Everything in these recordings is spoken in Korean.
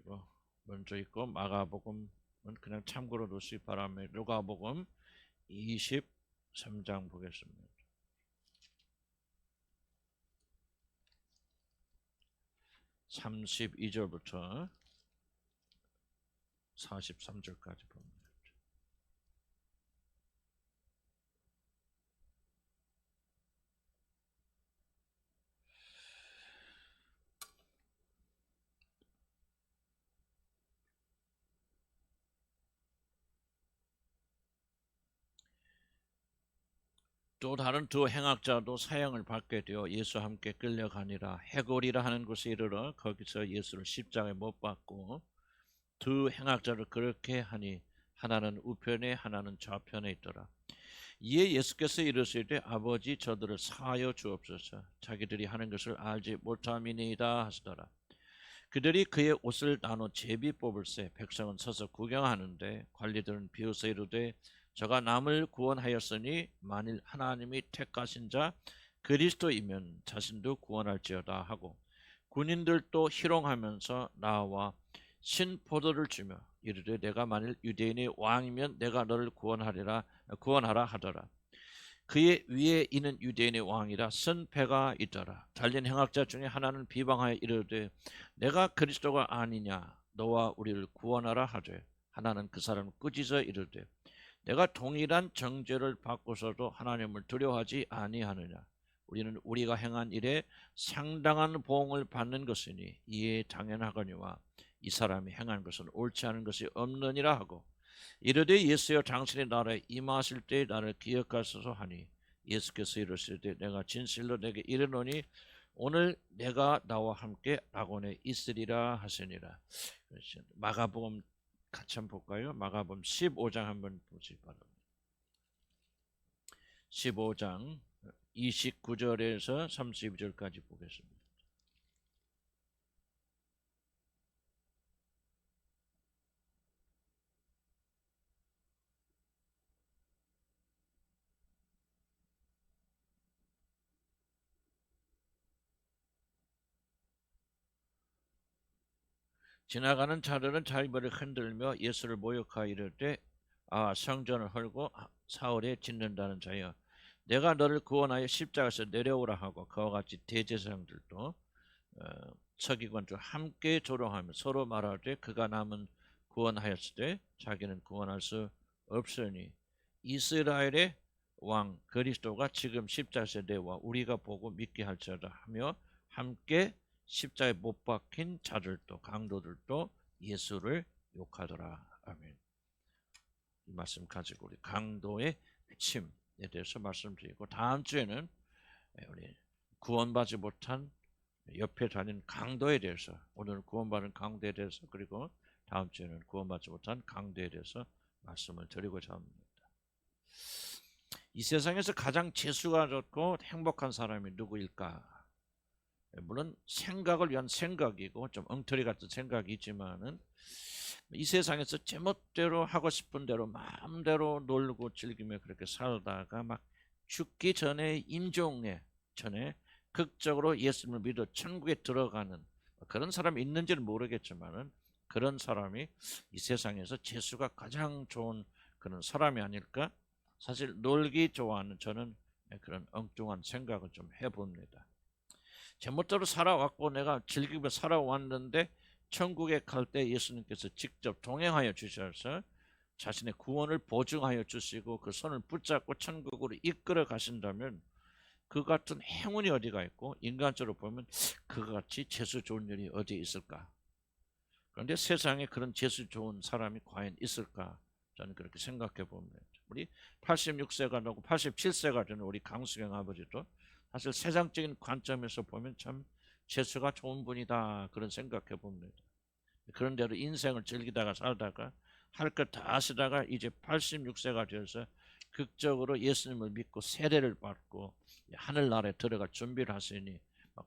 그리고 먼저 있고 마가복음은 그냥 참고로 놓으시기 바랍니다. 누가복음 23장 보겠습니다. 32절부터 43절까지 봅니다. 또 다른 두 행악자도 사형을 받게 되어 예수와 함께 끌려가니라. 해골이라 하는 곳에 이르러 거기서 예수를 십자가에 못 박고 두 행악자를 그렇게 하니 하나는 우편에 하나는 좌편에 있더라. 이에 예수께서 이르시되 아버지 저들을 사하여 주옵소서. 자기들이 하는 것을 알지 못함이니이다 하시더라. 그들이 그의 옷을 나눠 제비 뽑을새 백성은 서서 구경하는데 관리들은 비웃어 이르되 저가 남을 구원하였으니 만일 하나님이 택하신 자 그리스도이면 자신도 구원할지어다 하고 군인들도 희롱하면서 나와 신포도를 주며 이르되 내가 만일 유대인의 왕이면 내가 너를 구원하라 하더라. 그의 위에 있는 유대인의 왕이라 쓴 패가 있더라. 달린 행악자 중에 하나는 비방하여 이르되 내가 그리스도가 아니냐 너와 우리를 구원하라 하되 하나는 그 사람을 꾸짖어 이르되 내가 동일한 정죄를 받고서도 하나님을 두려워하지 아니하느냐. 우리는 우리가 행한 일에 상당한 보응을 받는 것이니 이에 당연하거니와 이 사람이 행한 것은 옳지 않은 것이 없느니라 하고 이르되 예수여 당신의 나라에 임하실 때에 나를 기억하소서 하니 예수께서 이르시되 내가 진실로 내게 이르노니 오늘 내가 나와 함께 낙원에 있으리라 하시니라. 마가복음 같이 한번 볼까요? 마가복음 15장 한번 보시기 바랍니다. 15장 29절에서 32절까지 보겠습니다. 지나가는 자들은 자기발을 흔들며 예수를 모욕하여 이르되 성전을 헐고 사흘에 짓는다는 자여 내가 너를 구원하여 십자가에서 내려오라 하고 그와 같이 대제사장들도 서기관도 함께 조롱하며 서로 말하되 그가 남은 구원하였으되 자기는 구원할 수 없으니 이스라엘의 왕 그리스도가 지금 십자가에서 내와 우리가 보고 믿게 할지어다 하며 함께 십자가에 못 박힌 자들도 강도들도 예수를 욕하더라. 아멘. 이 말씀 가지고 우리 강도의 회침에 대해서 말씀드리고 다음 주에는 우리 구원받지 못한 옆에 다니는 강도에 대해서 오늘은 구원받은 강도에 대해서 그리고 다음 주에는 구원받지 못한 강도에 대해서 말씀을 드리고자 합니다. 이 세상에서 가장 재수가 좋고 행복한 사람이 누구일까? 물론 생각을 위한 생각이고 좀 엉터리 같은 생각이지만은 이 세상에서 제멋대로 하고 싶은 대로 마음대로 놀고 즐기며 그렇게 살다가 막 죽기 전에 임종에 전에 극적으로 예수님을 믿어 천국에 들어가는 그런 사람이 있는지는 모르겠지만은 그런 사람이 이 세상에서 재수가 가장 좋은 그런 사람이 아닐까? 사실 놀기 좋아하는 저는 그런 엉뚱한 생각을 좀 해봅니다. 제멋대로 살아왔고 내가 즐기며 살아왔는데 천국에 갈 때 예수님께서 직접 동행하여 주셔서 자신의 구원을 보증하여 주시고 그 손을 붙잡고 천국으로 이끌어 가신다면 그 같은 행운이 어디가 있고 인간적으로 보면 그같이 재수 좋은 일이 어디에 있을까? 그런데 세상에 그런 재수 좋은 사람이 과연 있을까? 저는 그렇게 생각해 봅니다. 우리 86세가 되고 87세가 되는 우리 강수경 아버지도 사실 세상적인 관점에서 보면 참 재수가 좋은 분이다 그런 생각해 봅니다. 그런데도 인생을 즐기다가 살다가 할 것 다 하시다가 이제 86세가 되어서 극적으로 예수님을 믿고 세례를 받고 하늘나라에 들어갈 준비를 하시니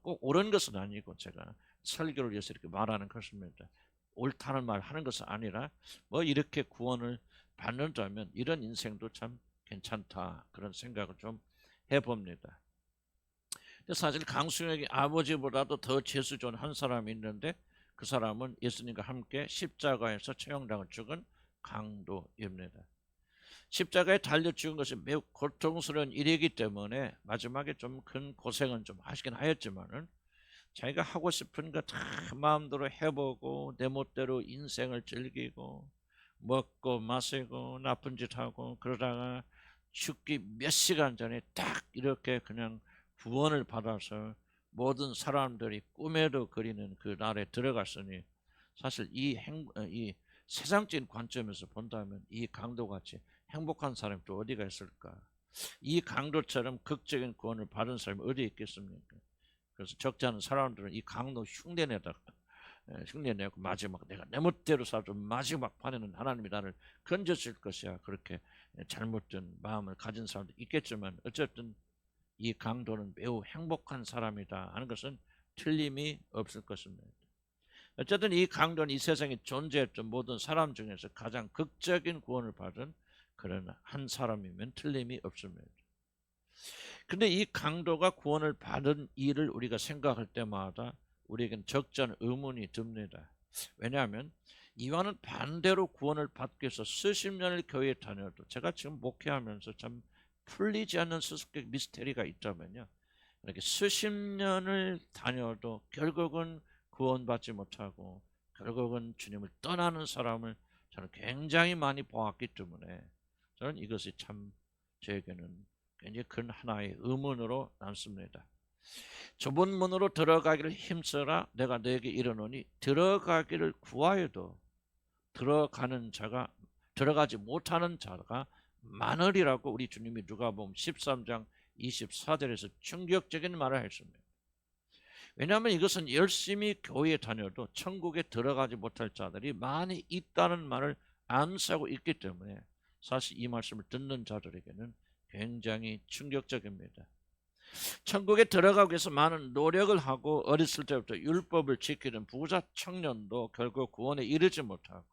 꼭 옳은 것은 아니고 제가 설교를 위해서 이렇게 말하는 것입니다. 옳다는 말 하는 것은 아니라 뭐 이렇게 구원을 받는다면 이런 인생도 참 괜찮다 그런 생각을 좀 해봅니다. 사실 강수영이 아버지보다도 더 재수 좋은 한 사람이 있는데 그 사람은 예수님과 함께 십자가에서 처형당을 죽은 강도입니다. 십자가에 달려 죽은 것이 매우 고통스러운 일이기 때문에 마지막에 좀 큰 고생은 좀 하시긴 하였지만은 자기가 하고 싶은 거 다 마음대로 해보고 내 멋대로 인생을 즐기고 먹고 마시고 나쁜 짓 하고 그러다가 죽기 몇 시간 전에 딱 이렇게 그냥 구원을 받아서 모든 사람들이 꿈에도 그리는 그 날에 들어갔으니 사실 이 세상적인 관점에서 본다면 이 강도같이 행복한 사람이 또 어디가 있을까? 이 강도처럼 극적인 구원을 받은 사람이 어디 있겠습니까? 그래서 적지 않은 사람들은 이 강도 흉내내다가 흉내내고 마지막 내가 내 멋대로 살아도 마지막 판에는 하나님이 나를 건져줄 것이야. 그렇게 잘못된 마음을 가진 사람도 있겠지만 어쨌든 이 강도는 매우 행복한 사람이다 하는 것은 틀림이 없을 것입니다. 어쨌든 이 강도는 이 세상에 존재했던 모든 사람 중에서 가장 극적인 구원을 받은 그런 한 사람이면 틀림이 없습니다. 근데 이 강도가 구원을 받은 일을 우리가 생각할 때마다 우리에겐 적지 않은 의문이 듭니다. 왜냐하면 이와는 반대로 구원을 받기 위해서 수십 년을 교회에 다녀도 제가 지금 목회하면서 참 풀리지 않는 수수께끼 미스테리가 있다면요. 이렇게 수십 년을 다녀도 결국은 구원받지 못하고 결국은 주님을 떠나는 사람을 저는 굉장히 많이 보았기 때문에 저는 이것이 참 저에게는 굉장히 큰 하나의 의문으로 남습니다. 좁은 문으로 들어가기를 힘써라 내가 너에게 이르노니 들어가기를 구하여도 들어가지 못하는 자가 많으리라고 우리 주님이 누가복음 13장 24절에서 충격적인 말을 했습니다. 왜냐하면 이것은 열심히 교회에 다녀도 천국에 들어가지 못할 자들이 많이 있다는 말을 암시하고 있기 때문에 사실 이 말씀을 듣는 자들에게는 굉장히 충격적입니다. 천국에 들어가기 위해서 많은 노력을 하고 어렸을 때부터 율법을 지키는 부자 청년도 결국 구원에 이르지 못하고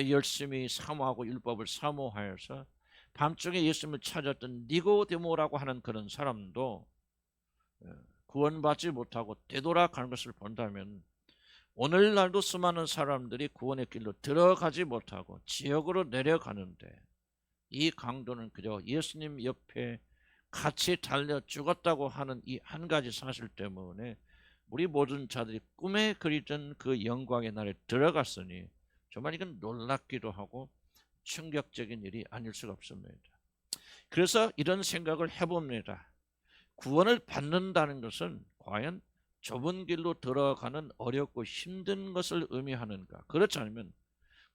열심히 사모하고 율법을 사모하여서 밤중에 예수님을 찾았던 니고데모라고 하는 그런 사람도 구원받지 못하고 되돌아가는 것을 본다면 오늘날도 수많은 사람들이 구원의 길로 들어가지 못하고 지옥으로 내려가는데 이 강도는 그저 예수님 옆에 같이 달려 죽었다고 하는 이 한 가지 사실 때문에 우리 모든 자들이 꿈에 그리던 그 영광의 날에 들어갔으니 정말 이건 놀랍기도 하고 충격적인 일이 아닐 수가 없습니다. 그래서 이런 생각을 해봅니다. 구원을 받는다는 것은 과연 좁은 길로 들어가는 어렵고 힘든 것을 의미하는가? 그렇지 않으면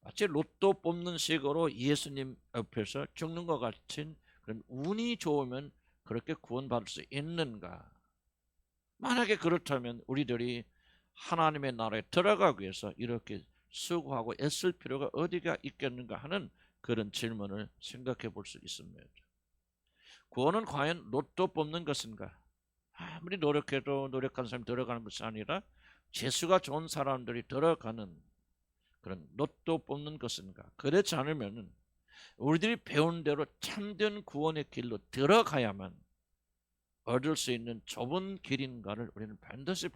마치 로또 뽑는 식으로 예수님 옆에서 죽는 것 같은 그런 운이 좋으면 그렇게 구원받을 수 있는가? 만약에 그렇다면 우리들이 하나님의 나라에 들어가기 위해서 이렇게 수고하고 애쓸 필요가 어디가 있겠는가 하는 그런 질문을 생각해 볼 수 있습니다. 구원은 과연 로또 뽑는 것인가? 아무리 노력해도 노력한 사람이 들어가는 것이 아니라 재수가 좋은 사람들이 들어가는 그런 로또 뽑는 것인가? 그렇지 않으면 우리들이 배운 대로 참된 구원의 길로 들어가야만 얻을 수 있는 좁은 길인가를 우리는 반드시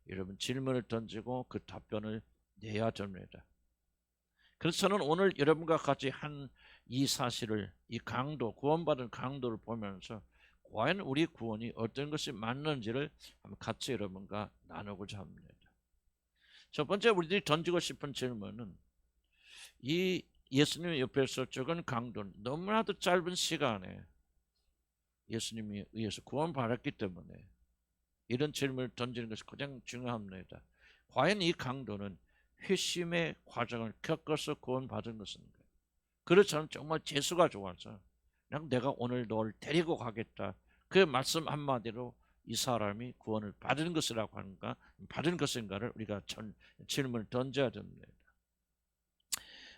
여러분 질문을 던지고 그 답변을 내야 됩니다. 그래서 저는 오늘 여러분과 같이 한 이 사실을, 이 강도, 구원받은 강도를 보면서 과연 우리 구원이 어떤 것이 맞는지를 한번 같이 여러분과 나누고자 합니다. 첫 번째 우리들이 던지고 싶은 질문은 이 예수님 옆에서 적은 강도는 너무나도 짧은 시간에 예수님에 의해서 구원받았기 때문에 이런 질문을 던지는 것이 가장 중요합니다. 과연 이 강도는 회심의 과정을 겪어서 구원받은 것인가? 그렇지 않으면 정말 재수가 좋아서 그냥 내가 오늘 너를 데리고 가겠다. 그 말씀 한마디로 이 사람이 구원을 받은 것이라고 하는가, 받은 것인가를 우리가 질문을 던져야 됩니다.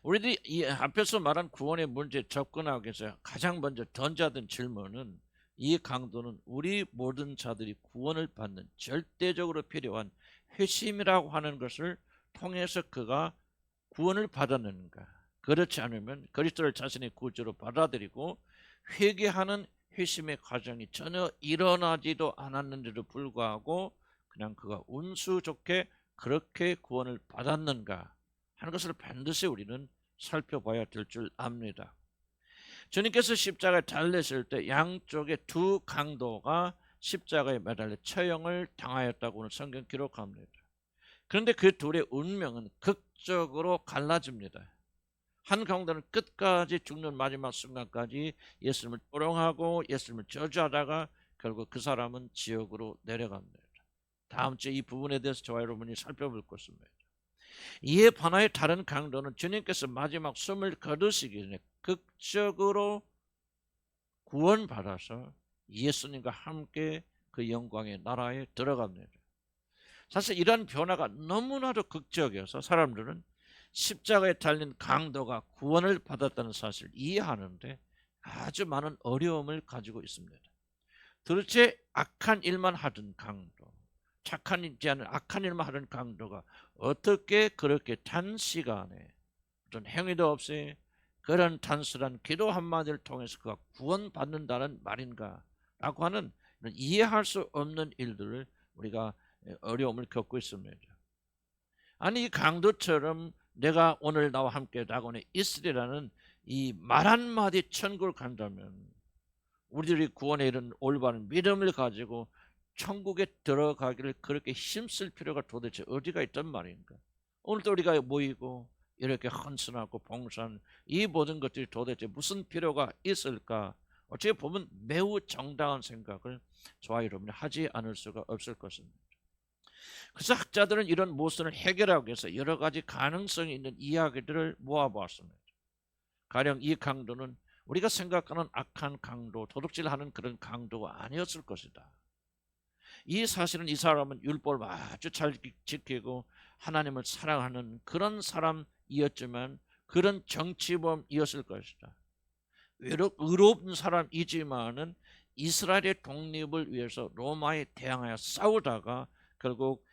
우리들이 이 앞에서 말한 구원의 문제에 접근하기 위해서 가장 먼저 던져야 되는 질문은 이 강도는 우리 모든 자들이 구원을 받는 절대적으로 필요한 회심이라고 하는 것을 통해서 그가 구원을 받았는가? 그렇지 않으면 그리스도를 자신의 구주로 받아들이고 회개하는 회심의 과정이 전혀 일어나지도 않았는데도 불구하고 그냥 그가 운수 좋게 그렇게 구원을 받았는가 하는 것을 반드시 우리는 살펴봐야 될 줄 압니다. 주님께서 십자가에 달리실 때 양쪽에 두 강도가 십자가에 매달려 처형을 당하였다고는 성경 기록합니다. 그런데 그 둘의 운명은 극적으로 갈라집니다. 한 강도는 끝까지 죽는 마지막 순간까지 예수님을 조롱하고 예수님을 저주하다가 결국 그 사람은 지옥으로 내려갑니다. 다음 주에 이 부분에 대해서 저와 여러분이 살펴볼 것입니다. 이에 반하여 다른 강도는 주님께서 마지막 숨을 거두시기 전에 극적으로 구원받아서 예수님과 함께 그 영광의 나라에 들어갑니다. 사실 이런 변화가 너무나도 극적이어서 사람들은 십자가에 달린 강도가 구원을 받았다는 사실을 이해하는데 아주 많은 어려움을 가지고 있습니다. 도대체 악한 일만 하던 강도, 착한 일지 않은 악한 일만 하던 강도가 어떻게 그렇게 단시간에 어떤 행위도 없이 그런 단순한 기도 한마디를 통해서 그가 구원받는다는 말인가 라고 하는 이해할 수 없는 일들을 우리가 어려움을 겪고 있습니다. 아니 이 강도처럼 내가 오늘 나와 함께 낙원에 있으리라는 이 말 한마디 천국을 간다면 우리들이 구원에 이른 올바른 믿음을 가지고 천국에 들어가기를 그렇게 힘쓸 필요가 도대체 어디가 있단 말인가. 오늘도 우리가 모이고 이렇게 헌신하고 봉사하는 이 모든 것들이 도대체 무슨 필요가 있을까. 어떻게 보면 매우 정당한 생각을 저와 여러분이 하지 않을 수가 없을 것입니다. 그래서 학자들은 이런 모순을 해결하기 위해서 여러 가지 가능성이 있는 이야기들을 모아보았습니다. 가령 이 강도는 우리가 생각하는 악한 강도, 도둑질하는 그런 강도가 아니었을 것이다. 이 사실은 이 사람은 율법을 아주 잘 지키고 하나님을 사랑하는 그런 사람이었지만 그런 정치범이었을 것이다. 의롭은 사람이지만은 이스라엘의 독립을 위해서 로마에 대항하여 싸우다가 결국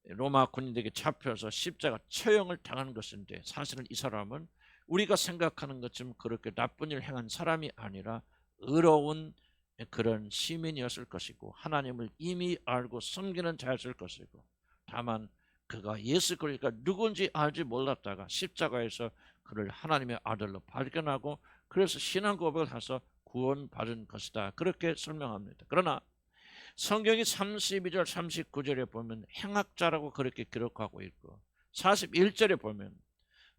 로마 군인에게 잡혀서 십자가 처형을 당한 것인데 사실은 이 사람은 우리가 생각하는 것처럼 그렇게 나쁜 일을 행한 사람이 아니라 의로운 그런 시민이었을 것이고 하나님을 이미 알고 섬기는 자였을 것이고 다만 그가 예수 그리스도가 누군지 알지 몰랐다가 십자가에서 그를 하나님의 아들로 발견하고 그래서 신앙 고백을 해서 구원받은 것이다. 그렇게 설명합니다. 그러나 성경이 32절 39절에 보면 행악자라고 그렇게 기록하고 있고 41절에 보면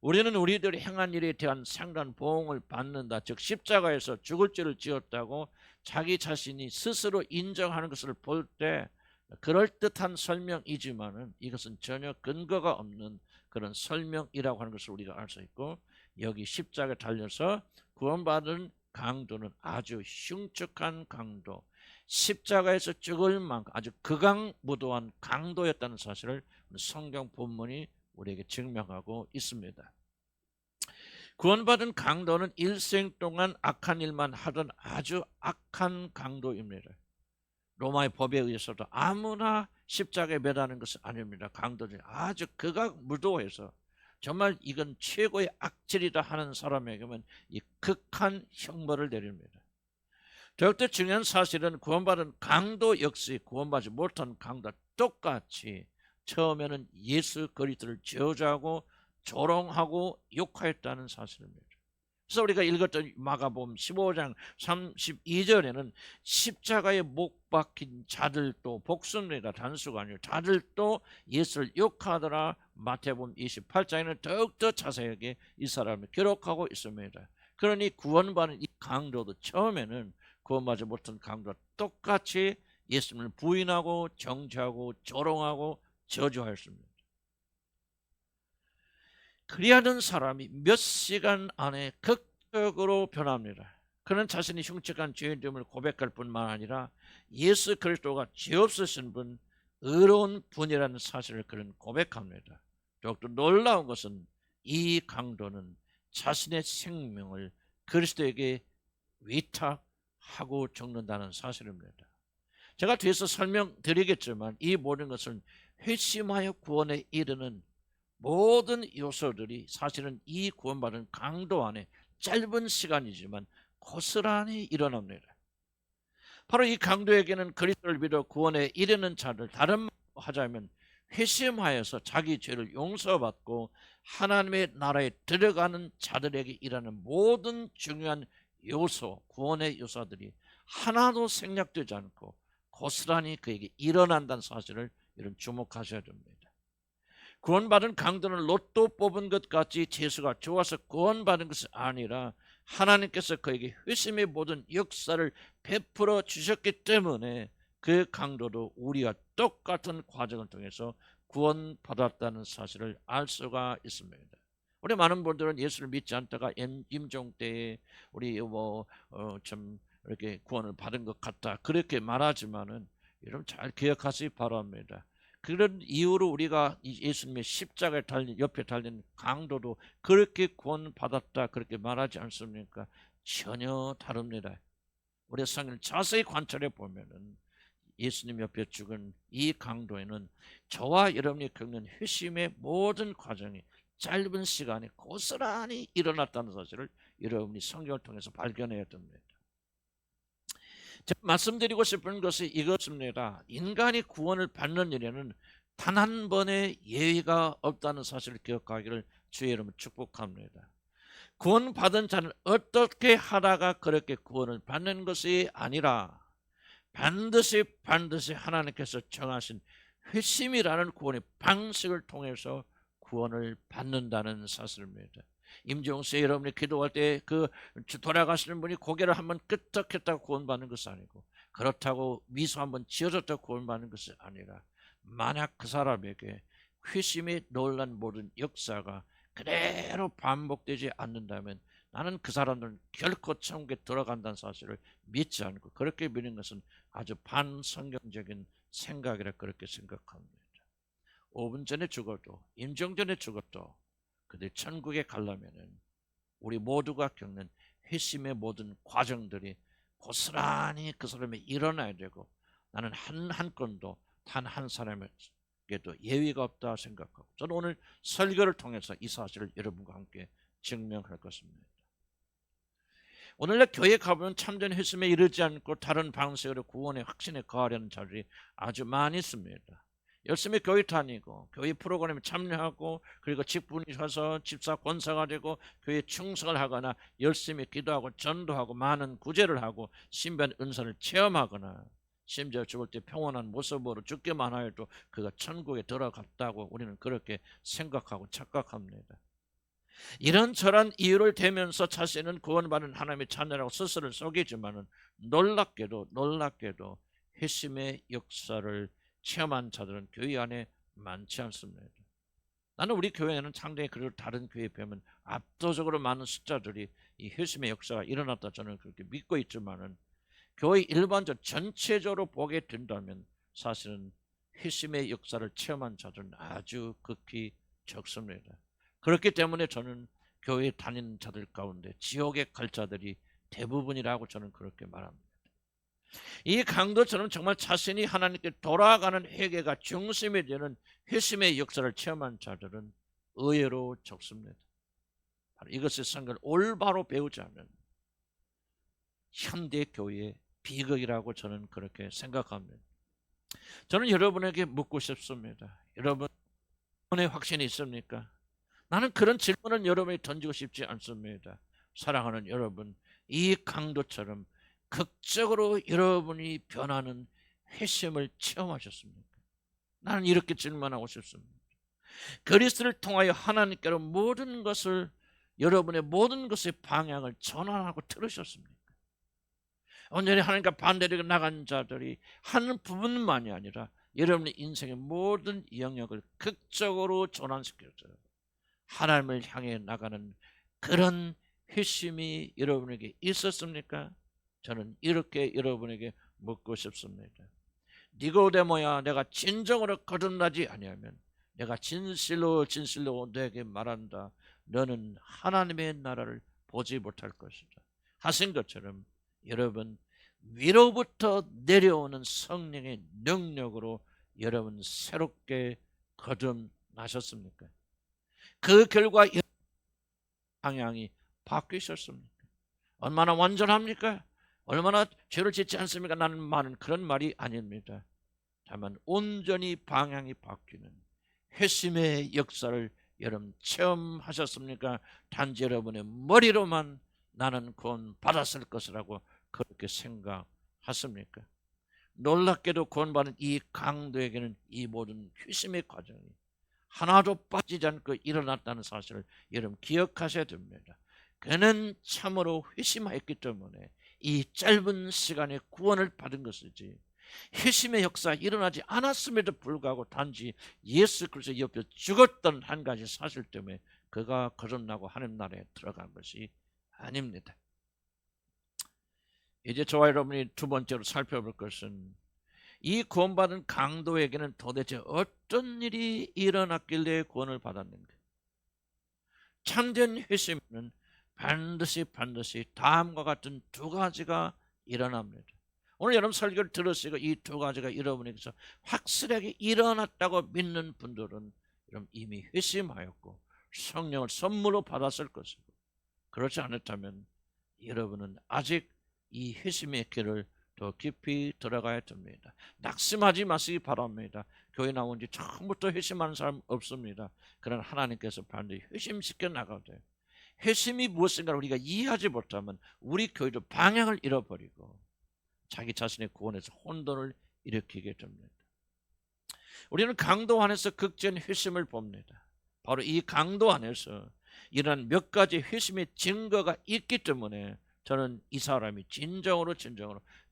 우리는 우리들이 행한 일에 대한 상관 보응을 받는다. 즉 십자가에서 죽을 죄를 지었다고 자기 자신이 스스로 인정하는 것을 볼 때 그럴듯한 설명이지만은 이것은 전혀 근거가 없는 그런 설명이라고 하는 것을 우리가 알 수 있고 여기 십자가에 달려서 구원받은 강도는 아주 흉측한 강도, 십자가에서 죽을 만큼 아주 극악무도한 강도였다는 사실을 성경 본문이 우리에게 증명하고 있습니다. 구원받은 강도는 일생 동안 악한 일만 하던 아주 악한 강도입니다. 로마의 법에 의해서도 아무나 십자가에 매다는 것은 아닙니다. 강도들이 아주 극악무도해서 정말 이건 최고의 악질이다 하는 사람에게만 이 극한 형벌을 내립니다. 더욱더 중요한 사실은 구원받은 강도 역시 구원받지 못한 강도와 똑같이 처음에는 예수 그리스도를 저주하고 조롱하고 욕하였다는 사실입니다. 그래서 우리가 읽었던 마가복음 15장 32절에는 십자가에 못 박힌 자들도 복수입니다. 단수가 아니고 자들도 예수를 욕하더라. 마태복음 28장에는 더욱더 자세하게 이 사람을 기록하고 있습니다. 그러니 구원받은 이 강도도 처음에는 구원받지 못한 강도와 똑같이 예수님을 부인하고 정죄하고 조롱하고 저주하였습니다. 그리하던 사람이 몇 시간 안에 극적으로 변합니다. 그는 자신이 흉측한 죄인됨을 고백할 뿐만 아니라 예수 그리스도가 죄 없으신 분, 의로운 분이라는 사실을 그는 고백합니다. 더욱더 놀라운 것은 이 강도는 자신의 생명을 그리스도에게 위탁하고 죽는다는 사실입니다. 제가 뒤에서 설명드리겠지만 이 모든 것은 회심하여 구원에 이르는 모든 요소들이 사실은 이 구원받은 강도 안에 짧은 시간이지만 고스란히 일어납니다. 바로 이 강도에게는 그리스도를 믿어 구원에 이르는 자들, 다른 말로 하자면 회심하여서 자기 죄를 용서받고 하나님의 나라에 들어가는 자들에게 일하는 모든 중요한 요소, 구원의 요소들이 하나도 생략되지 않고 고스란히 그에게 일어난다는 사실을 여러분 주목하셔야 됩니다. 구원받은 강도는 로또 뽑은 것 같이 재수가 좋아서 구원받은 것이 아니라 하나님께서 그에게 회심의 모든 역사를 베풀어 주셨기 때문에 그 강도도 우리와 똑같은 과정을 통해서 구원받았다는 사실을 알 수가 있습니다. 우리 많은 분들은 예수를 믿지 않다가 임종 때에 우리 좀 이렇게 구원을 받은 것 같다 그렇게 말하지만은 여러분 잘 기억하시기 바랍니다. 그런 이유로 우리가 예수님의 십자가에 달린 옆에 달린 강도도 그렇게 구원받았다 그렇게 말하지 않습니까? 전혀 다릅니다. 우리 성경을 자세히 관찰해 보면은 예수님 옆에 죽은 이 강도에는 저와 여러분이 겪는 회심의 모든 과정이 짧은 시간에 고스란히 일어났다는 사실을 여러분이 성경을 통해서 발견해야 됩니다. 제가 말씀드리고 싶은 것이 이것입니다. 인간이 구원을 받는 일에는 단 한 번의 예외가 없다는 사실을 기억하기를 주의 이름으로 축복합니다. 구원받은 자는 어떻게 하다가 그렇게 구원을 받는 것이 아니라 반드시 하나님께서 정하신 회심이라는 구원의 방식을 통해서 구원을 받는다는 사실입니다. 임종수에 여러분이 기도할 때 그 돌아가시는 분이 고개를 한번 끄덕했다고 구원받는 것이 아니고 그렇다고 미소 한번 지어줬다고 구원받는 것이 아니라 만약 그 사람에게 회심의 놀란 모든 역사가 그대로 반복되지 않는다면 나는 그 사람들은 결코 천국에 들어간다는 사실을 믿지 않고 그렇게 믿는 것은 아주 반성경적인 생각이라 그렇게 생각합니다. 5분 전에 죽어도 임종 전에 죽어도 그들 천국에 가려면은 우리 모두가 겪는 회심의 모든 과정들이 고스란히 그 사람이 일어나야 되고 나는 한 건도 단 한 사람에게도 예외가 없다 생각하고 저는 오늘 설교를 통해서 이 사실을 여러분과 함께 증명할 것입니다. 오늘날 교회 가보면 참된 회심에 이르지 않고 다른 방식으로 구원의 확신에 거하려는 자들이 아주 많이 있습니다. 열심히 교회 다니고 교회 프로그램에 참여하고 그리고 직분이 서서 집사 권사가 되고 교회 충성을 하거나 열심히 기도하고 전도하고 많은 구제를 하고 신비한 은사를 체험하거나 심지어 죽을 때 평온한 모습으로 죽기만 하여도 그가 천국에 들어갔다고 우리는 그렇게 생각하고 착각합니다. 이런저런 이유를 대면서 자신은 구원받은 하나님의 자녀라고 스스로를 속이지만은 놀랍게도 회심의 역사를 체험한 자들은 교회 안에 많지 않습니다. 나는 우리 교회에는 상당히 그리고 다른 교회에 비하면 압도적으로 많은 숫자들이 이 회심의 역사가 일어났다 저는 그렇게 믿고 있지만은 교회 일반적 전체적으로 보게 된다면 사실은 회심의 역사를 체험한 자들은 아주 극히 적습니다. 그렇기 때문에 저는 교회 다니는 자들 가운데 지옥에 갈 자들이 대부분이라고 저는 그렇게 말합니다. 이 강도처럼 정말 자신이 하나님께 돌아가는 회개가 중심이 되는 회심의 역사를 체험한 자들은 의외로 적습니다. 이것의 성경을 올바로 배우자면 현대 교회의 비극이라고 저는 그렇게 생각합니다. 저는 여러분에게 묻고 싶습니다. 여러분의 확신이 있습니까? 나는 그런 질문을 여러분이 던지고 싶지 않습니다. 사랑하는 여러분, 이 강도처럼 극적으로 여러분이 변하는 회심을 체험하셨습니까? 나는 이렇게 질문하고 싶습니다. 그리스도를 통하여 하나님께로 모든 것을 여러분의 모든 것의 방향을 전환하고 들으셨습니까? 온전히 하나님과 반대로 나간 자들이 한 부분만이 아니라 여러분의 인생의 모든 영역을 극적으로 전환시켜줘요. 하나님을 향해 나가는 그런 회심이 여러분에게 있었습니까? 저는 이렇게 여러분에게 묻고 싶습니다. 니고데모야, 내가 진정으로 거듭나지 아니하면 내가 진실로 너에게 말한다. 너는 하나님의 나라를 보지 못할 것이다. 하신 것처럼 여러분 위로부터 내려오는 성령의 능력으로 여러분 새롭게 거듭나셨습니까? 그 결과 방향이 바뀌셨습니까? 얼마나 완전합니까? 얼마나 죄를 짓지 않습니까? 나는 말은 그런 말이 아닙니다. 다만 온전히 방향이 바뀌는 회심의 역사를 여러분 체험하셨습니까? 단지 여러분의 머리로만 나는 구원 받았을 것이라고 그렇게 생각하십니까? 놀랍게도 구원받은 이 강도에게는 이 모든 회심의 과정이 하나도 빠지지 않고 일어났다는 사실을 여러분 기억하셔야 됩니다. 그는 참으로 회심하였기 때문에 이 짧은 시간에 구원을 받은 것이지, 회심의 역사가 일어나지 않았음에도 불구하고 단지 예수 그리스도 옆에 죽었던 한 가지 사실 때문에 그가 거듭나고 하나님 나라에 들어간 것이 아닙니다. 이제 저와 여러분이 두 번째로 살펴볼 것은 이 구원받은 강도에게는 도대체 어떤 일이 일어났길래 구원을 받았는가? 참된 회심은 반드시 다음과 같은 두 가지가 일어납니다. 오늘 여러분 설교를 들으시고 이 두 가지가 여러분에게서 확실하게 일어났다고 믿는 분들은 여러분 이미 회심하였고 성령을 선물로 받았을 것이고, 그렇지 않았다면 여러분은 아직 이 회심의 길을 더 깊이 들어가야 됩니다. 낙심하지 마시기 바랍니다. 교회 나온 지 처음부터 회심하는 사람 없습니다. 그러나 하나님께서 반드시 회심시켜 나가되, 회심이 무엇인가를 우리가 이해하지 못하면 우리 교회도 방향을 잃어버리고 자기 자신의 구원에서 혼돈을 일으키게 됩니다. 우리는 강도 안에서 극적인 회심을 봅니다. 바로 이 강도 안에서 이런 몇 가지 회심의 증거가 있기 때문에 저는 이 사람이 진정으로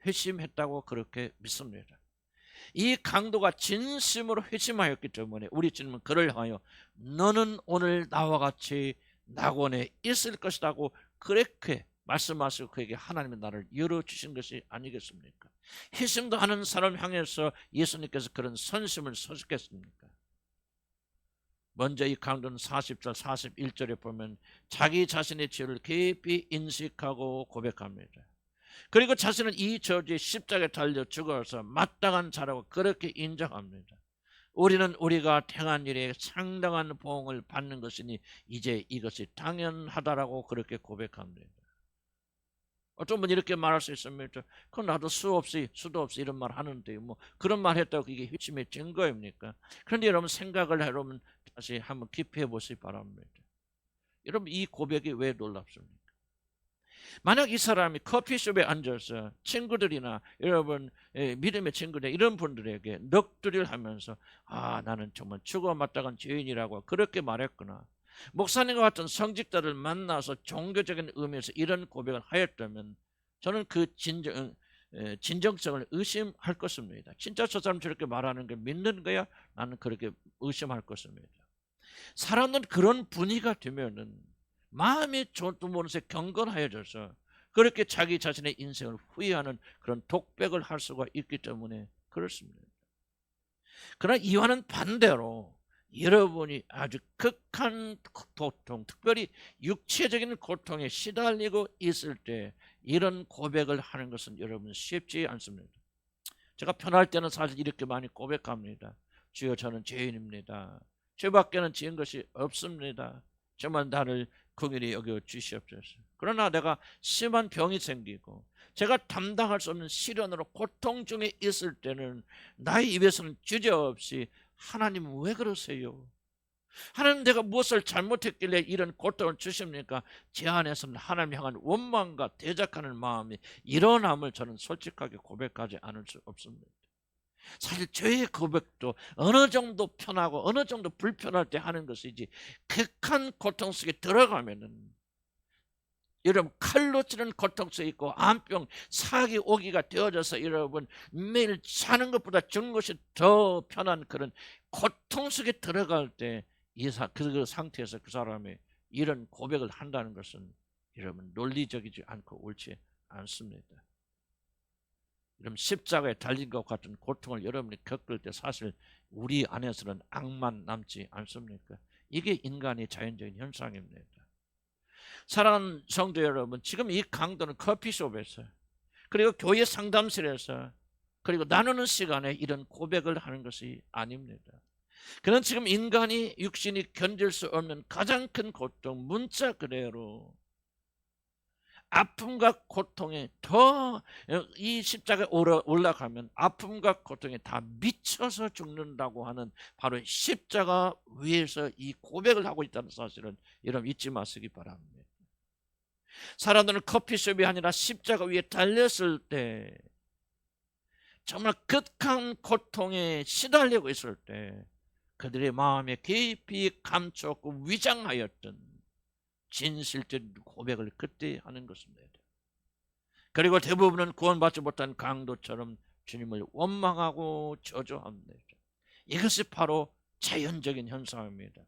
회심했다고 그렇게 믿습니다. 이 강도가 진심으로 회심하였기 때문에 우리 주님은 그를 향하여 너는 오늘 나와 같이 낙원에 있을 것이라고 그렇게 말씀하시고 그에게 하나님의 나라를 열어주신 것이 아니겠습니까? 회심도 하는 사람 향해서 예수님께서 그런 선심을 써주겠습니까? 먼저 이 강도는 40절 41절에 보면 자기 자신의 죄를 깊이 인식하고 고백합니다. 그리고 자신은 이 저주에 십자가에 달려 죽어서 마땅한 자라고 그렇게 인정합니다. 우리는 우리가 행한 일에 상당한 보응을 받는 것이니 이제 이것이 당연하다라고 그렇게 고백합니다. 어떤 분이 이렇게 말할 수 있습니다. 그럼 나도 수도 없이 이런 말 하는데 뭐 그런 말 했다고 이게 회심의 증거입니까? 그런데 여러분 생각을 여러분 다시 한번 깊이 해보시기 바랍니다. 여러분 이 고백이 왜 놀랍습니까? 만약 이 사람이 커피숍에 앉아서 친구들이나 여러분 믿음의 친구들 이런 분들에게 넋두리를 하면서 나는 정말 죽어 마땅한 죄인이라고 그렇게 말했구나, 목사님과 같은 성직자를 만나서 종교적인 의미에서 이런 고백을 하였다면 저는 그 진정성을 의심할 것입니다. 진짜 저 사람 저렇게 말하는 게 믿는 거야? 나는 그렇게 의심할 것입니다. 사람은 그런 분위기가 되면은 마음이 저도 모르게 경건하여져서 그렇게 자기 자신의 인생을 후회하는 그런 독백을 할 수가 있기 때문에 그렇습니다. 그러나 이와는 반대로 여러분이 아주 극한 고통, 특별히 육체적인 고통에 시달리고 있을 때 이런 고백을 하는 것은 여러분 쉽지 않습니다. 제가 편할 때는 사실 이렇게 많이 고백합니다. 주여 저는 죄인입니다. 죄밖에는 지은 것이 없습니다. 정말 나를 긍휼히 여겨 주시옵소서. 그러나 내가 심한 병이 생기고 제가 담당할 수 없는 시련으로 고통 중에 있을 때는 나의 입에서는 주저없이 하나님 왜 그러세요? 하나님 내가 무엇을 잘못했길래 이런 고통을 주십니까? 제 안에서는 하나님 향한 원망과 대적하는 마음이 일어남을 저는 솔직하게 고백하지 않을 수 없습니다. 사실 죄의 고백도 어느 정도 편하고 어느 정도 불편할 때 하는 것이지, 극한 고통 속에 들어가면은 여러분 칼로 찌는 고통 속에 있고 암병 사기 오기가 되어져서 여러분 매일 사는 것보다 죽는 것이 더 편한 그런 고통 속에 들어갈 때 그 상태에서 그 사람이 이런 고백을 한다는 것은 여러분 논리적이지 않고 옳지 않습니다. 여러분 십자가에 달린 것 같은 고통을 여러분이 겪을 때 사실 우리 안에서는 악만 남지 않습니까? 이게 인간의 자연적인 현상입니다. 사랑하는 성도 여러분, 지금 이 강도는 커피숍에서 그리고 교회 상담실에서 그리고 나누는 시간에 이런 고백을 하는 것이 아닙니다. 그는 지금 인간이 육신이 견딜 수 없는 가장 큰 고통, 문자 그대로 아픔과 고통에 더 이 십자가에 올라가면 아픔과 고통에 다 미쳐서 죽는다고 하는 바로 십자가 위에서 이 고백을 하고 있다는 사실은 여러분 잊지 마시기 바랍니다. 사람들은 커피숍이 아니라 십자가 위에 달렸을 때 정말 극한 고통에 시달리고 있을 때 그들의 마음에 깊이 감추었고 위장하였던 진실된 고백을 그때 하는 것입니다. 그리고 대부분은 구원받지 못한 강도처럼 주님을 원망하고 저주합니다. 이것이 바로 자연적인 현상입니다.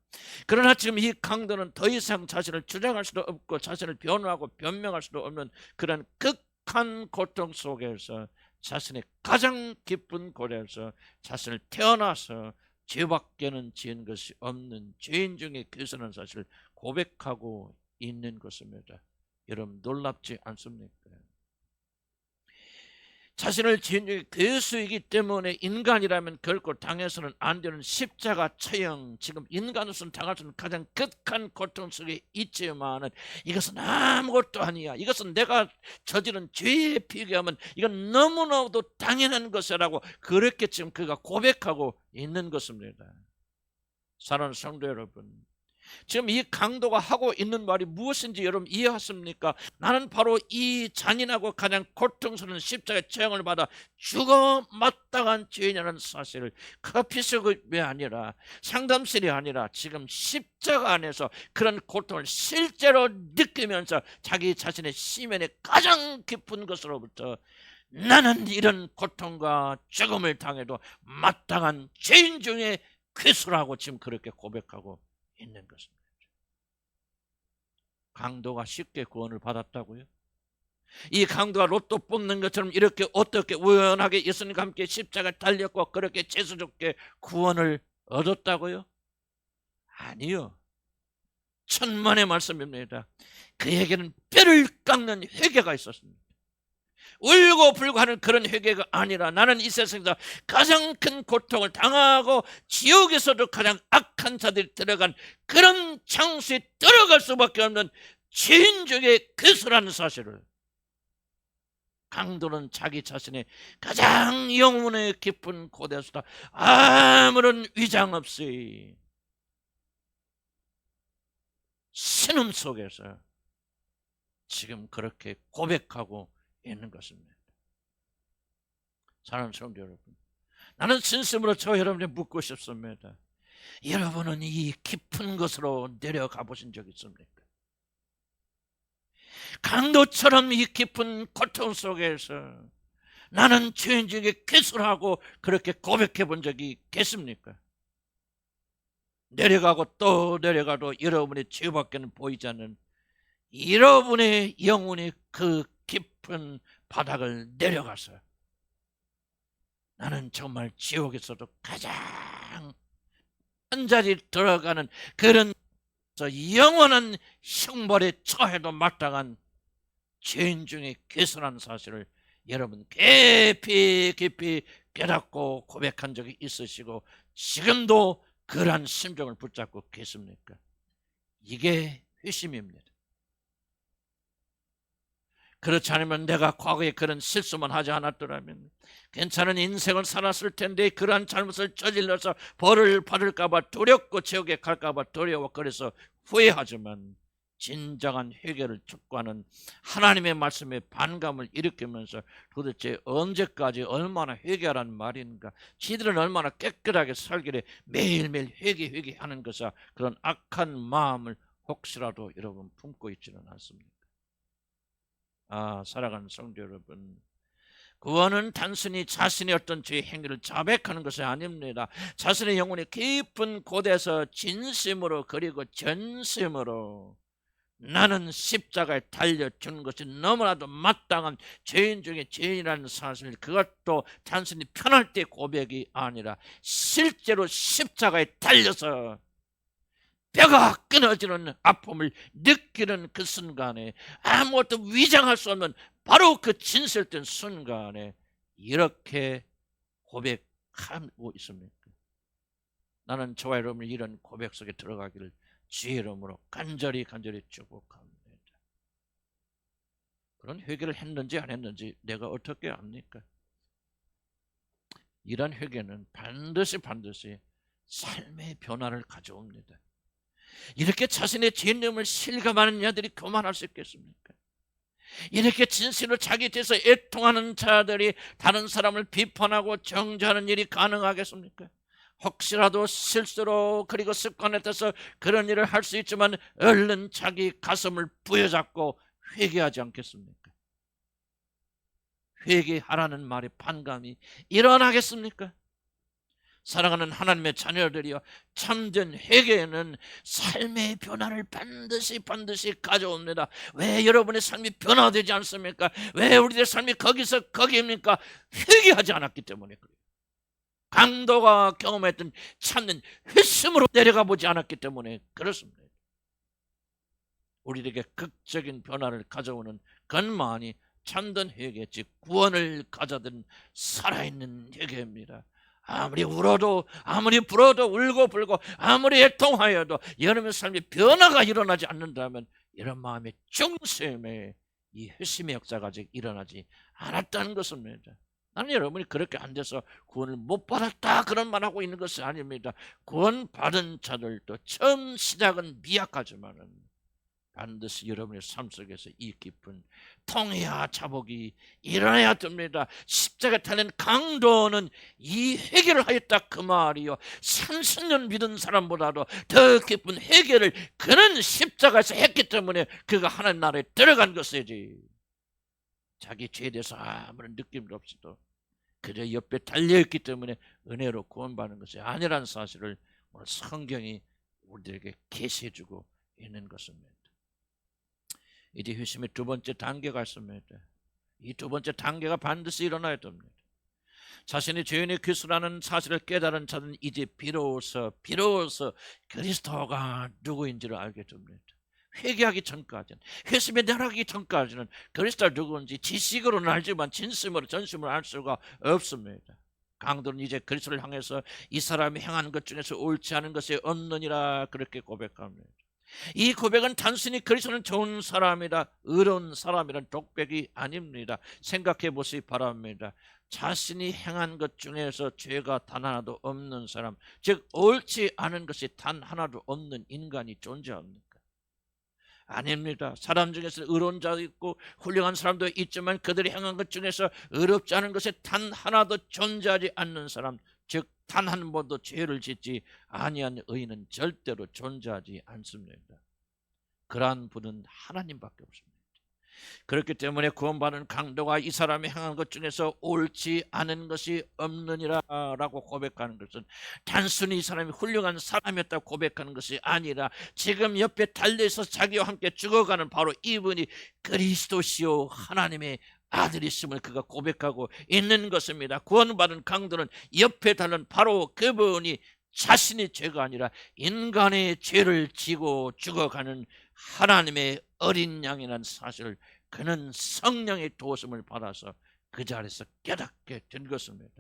그러나 지금 이 강도는 더 이상 자신을 주장할 수도 없고 자신을 변호하고 변명할 수도 없는 그런 극한 고통 속에서 자신의 가장 깊은 고려에서 자신을 태어나서 죄밖에는 지은 것이 없는 죄인 중에 괴선한 사실을 고백하고 있는 것입니다. 여러분 놀랍지 않습니까? 자신을 죄인 중에 괴수이기 때문에 인간이라면 결코 당해서는 안 되는 십자가 처형, 지금 인간으로서는 당할 수 있는 가장 극한 고통 속에 있지만은 이것은 아무것도 아니야. 이것은 내가 저지른 죄에 비교하면 이건 너무나도 당연한 것이라고 그렇게 지금 그가 고백하고 있는 것입니다. 사랑하는 성도 여러분, 지금 이 강도가 하고 있는 말이 무엇인지 여러분 이해하십니까? 나는 바로 이 잔인하고 가장 고통스러운 십자가의 처형을 받아 죽어 마땅한 죄인이라는 사실을 커피숍이 아니라 상담실이 아니라 지금 십자가 안에서 그런 고통을 실제로 느끼면서 자기 자신의 심연의 가장 깊은 것으로부터 나는 이런 고통과 죽음을 당해도 마땅한 죄인 중에 괴수라고 지금 그렇게 고백하고 있는 것입니다. 강도가 쉽게 구원을 받았다고요? 이 강도가 로또 뽑는 것처럼 이렇게 어떻게 우연하게 예수님과 함께 십자가에 달렸고 그렇게 재수롭게 구원을 얻었다고요? 아니요. 천만의 말씀입니다. 그에게는 뼈를 깎는 회개가 있었습니다. 울고 불고 하는 그런 회개가 아니라 나는 이 세상에서 가장 큰 고통을 당하고 지옥에서도 가장 악한 자들이 들어간 그런 장소에 들어갈 수밖에 없는 죄인 중에 괴수라는 사실을 강도는 자기 자신의 가장 영혼의 깊은 곳에서도 아무런 위장 없이 신음 속에서 지금 그렇게 고백하고 있는 것입니다. 사랑하는 성도 여러분, 나는 진심으로 저 여러분에 묻고 싶습니다. 여러분은 이 깊은 곳으로 내려가 보신 적 있습니까? 강도처럼 이 깊은 고통 속에서 나는 죄인 중에 괴수라고 그렇게 고백해 본 적이 있겠습니까? 내려가고 또 내려가도 여러분의 죄밖에는 보이지 않는 여러분의 영혼이 그 깊은 바닥을 내려가서 나는 정말 지옥에서도 가장 한 자리 들어가는 그런 영원한 형벌에 처해도 마땅한 죄인 중에 괴수라는 사실을 여러분 깊이 깨닫고 고백한 적이 있으시고 지금도 그러한 심정을 붙잡고 계십니까? 이게 회심입니다. 그렇지 않으면 내가 과거에 그런 실수만 하지 않았더라면 괜찮은 인생을 살았을 텐데 그러한 잘못을 저질러서 벌을 받을까 봐 두렵고 지옥에 갈까 봐 두려워 그래서 후회하지만 진정한 회개를 촉구하는 하나님의 말씀에 반감을 일으키면서 도대체 언제까지 얼마나 회개하라는 말인가, 지들은 얼마나 깨끗하게 살기를 매일매일 회개하는 것이 그런 악한 마음을 혹시라도 여러분 품고 있지는 않습니까? 살아가는 성도 여러분, 구원은 단순히 자신의 어떤 죄 행위를 자백하는 것이 아닙니다. 자신의 영혼의 깊은 곳에서 진심으로 그리고 전심으로 나는 십자가에 달려주는 것이 너무나도 마땅한 죄인 중에 죄인이라는 사실, 그것도 단순히 편할 때 고백이 아니라 실제로 십자가에 달려서 뼈가 끊어지는 아픔을 느끼는 그 순간에 아무것도 위장할 수 없는 바로 그 진실된 순간에 이렇게 고백하고 있습니까? 나는 저와 여러분이 이런 고백 속에 들어가기를 주의 이름으로 간절히 축복합니다. 그런 회개를 했는지 안 했는지 내가 어떻게 압니까? 이런 회개는 반드시 삶의 변화를 가져옵니다. 이렇게 자신의 죄됨을 실감하는 자들이 교만할 수 있겠습니까? 이렇게 진실로 자기 뒤에서 애통하는 자들이 다른 사람을 비판하고 정죄하는 일이 가능하겠습니까? 혹시라도 실수로 그리고 습관에 따라서 그런 일을 할 수 있지만 얼른 자기 가슴을 부여잡고 회개하지 않겠습니까? 회개하라는 말에 반감이 일어나겠습니까? 사랑하는 하나님의 자녀들이여, 참된 회개는 삶의 변화를 반드시 가져옵니다. 왜 여러분의 삶이 변화되지 않습니까? 왜 우리의 삶이 거기서 거기입니까? 회개하지 않았기 때문에 그래요. 강도가 경험했던 참된 회심으로 내려가 보지 않았기 때문에 그렇습니다. 우리에게 극적인 변화를 가져오는 것만이 참된 회개, 즉 구원을 가져든 살아있는 회개입니다. 아무리 울어도, 아무리 불어도, 울고 불고, 아무리 애통하여도 여러분의 삶에 변화가 일어나지 않는다면 이런 마음의 중심에 이 회심의 역사가 아직 일어나지 않았다는 것입니다. 나는 여러분이 그렇게 안 돼서 구원을 못 받았다 그런 말하고 있는 것이 아닙니다. 구원 받은 자들도 처음 시작은 미약하지만은 반드시 여러분의 삶 속에서 이 깊은 통해야 자복이 일어나야 됩니다. 십자가 타는 강도는 이 회개를 하였다 그 말이요. 30년 믿은 사람보다도 더 깊은 회개를 그는 십자가에서 했기 때문에 그가 하나님 나라에 들어간 것이지. 자기 죄에 대해서 아무런 느낌도 없이도 그저 옆에 달려있기 때문에 은혜로 구원받는 것이 아니라는 사실을 오늘 성경이 우리들에게 계시해주고 있는 것입니다. 이제 회심의 두 번째 단계가 있습니다. 이 두 번째 단계가 반드시 일어나야 됩니다. 자신이 죄인의 괴수라는 사실을 깨달은 자는 이제 비로소 그리스도가 누구인지를 알게 됩니다. 회개하기 전까지는, 회심에 나가기 전까지는 그리스도가 누구인지 지식으로는 알지만 진심으로 전심으로 알 수가 없습니다. 강도는 이제 그리스도를 향해서 이 사람이 행한 것 중에서 옳지 않은 것이 없느니라 그렇게 고백합니다. 이 고백은 단순히 그리스도는 좋은 사람이다, 의로운 사람이란 독백이 아닙니다. 생각해 보시기 바랍니다. 자신이 행한 것 중에서 죄가 단 하나도 없는 사람, 즉 옳지 않은 것이 단 하나도 없는 인간이 존재합니까? 아닙니다. 사람 중에서 의로운 자도 있고 훌륭한 사람도 있지만 그들이 행한 것 중에서 의롭지 않은 것이 단 하나도 존재하지 않는 사람, 즉 단 한 번도 죄를 짓지 아니한 의인은 절대로 존재하지 않습니다. 그러한 분은 하나님밖에 없습니다. 그렇기 때문에 구원받은 강도가 이 사람이 행한 것 중에서 옳지 않은 것이 없느니라 라고 고백하는 것은 단순히 이 사람이 훌륭한 사람이었다고 고백하는 것이 아니라 지금 옆에 달려있어 자기와 함께 죽어가는 바로 이분이 그리스도시요 하나님의 아들이심을 그가 고백하고 있는 것입니다. 구원받은 강도는 옆에 달린 바로 그분이 자신의 죄가 아니라 인간의 죄를 지고 죽어가는 하나님의 어린 양이라는 사실을 그는 성령의 도우심을 받아서 그 자리에서 깨닫게 된 것입니다.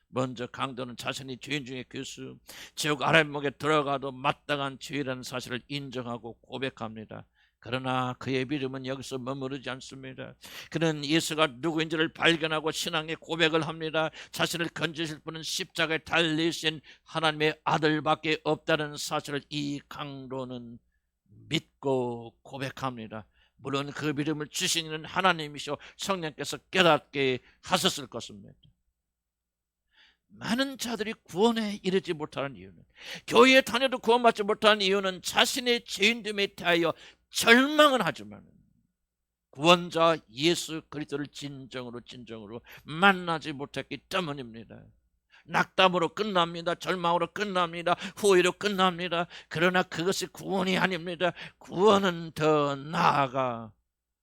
먼저 강도는 자신이 죄인 중에 괴수, 지옥 아랫목에 들어가도 마땅한 죄라는 사실을 인정하고 고백합니다. 그러나 그의 믿음은 여기서 머무르지 않습니다. 그는 예수가 누구인지를 발견하고 신앙의 고백을 합니다. 자신을 건지실 분은 십자가에 달리신 하나님의 아들밖에 없다는 사실을 이 강도는 믿고 고백합니다. 물론 그 믿음을 주신 이는 하나님이시오 성령께서 깨닫게 하셨을 것입니다. 많은 자들이 구원에 이르지 못하는 이유는, 교회에 다녀도 구원받지 못하는 이유는 자신의 죄인됨에 대하여 절망은 하지만 구원자 예수 그리스도를 진정으로 만나지 못했기 때문입니다. 낙담으로 끝납니다. 절망으로 끝납니다. 후회로 끝납니다. 그러나 그것이 구원이 아닙니다. 구원은 더 나아가